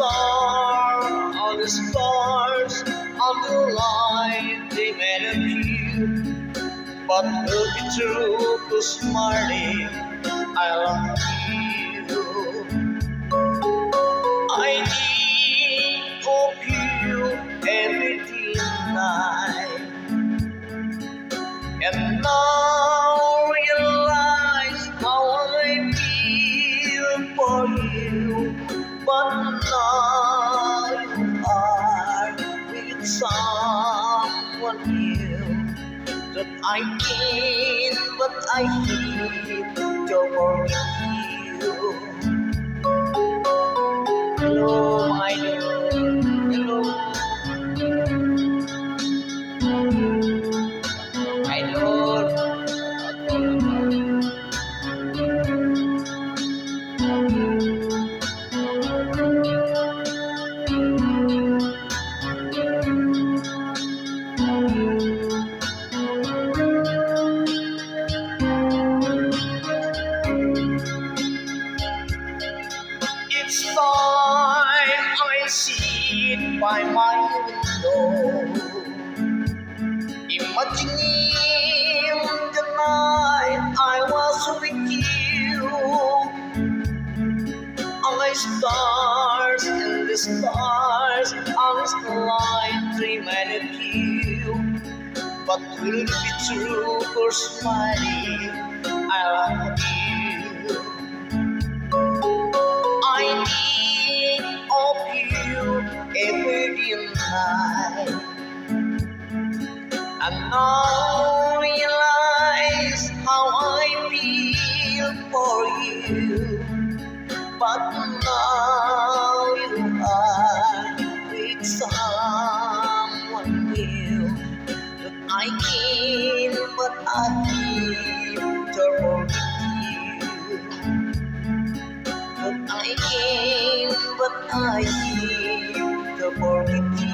all the stars, all the light, they may appear, but will be true, 'cause Marley, I love you. I think of you every night, and now realize how I feel for you. But now you are with someone new that I can't, but I hate to forget you. Hello, my love. Hello, my love. Each time I sit by my window, imagining the night I was with you, all the stars and the stars, all the light remain of you. But will it be true, 'cause Marley, I love you. I think of you every night, and now realize how I feel for you. But now you are with someone new that I can't, but I need to forgive you. But I can't, but I need to forgive you.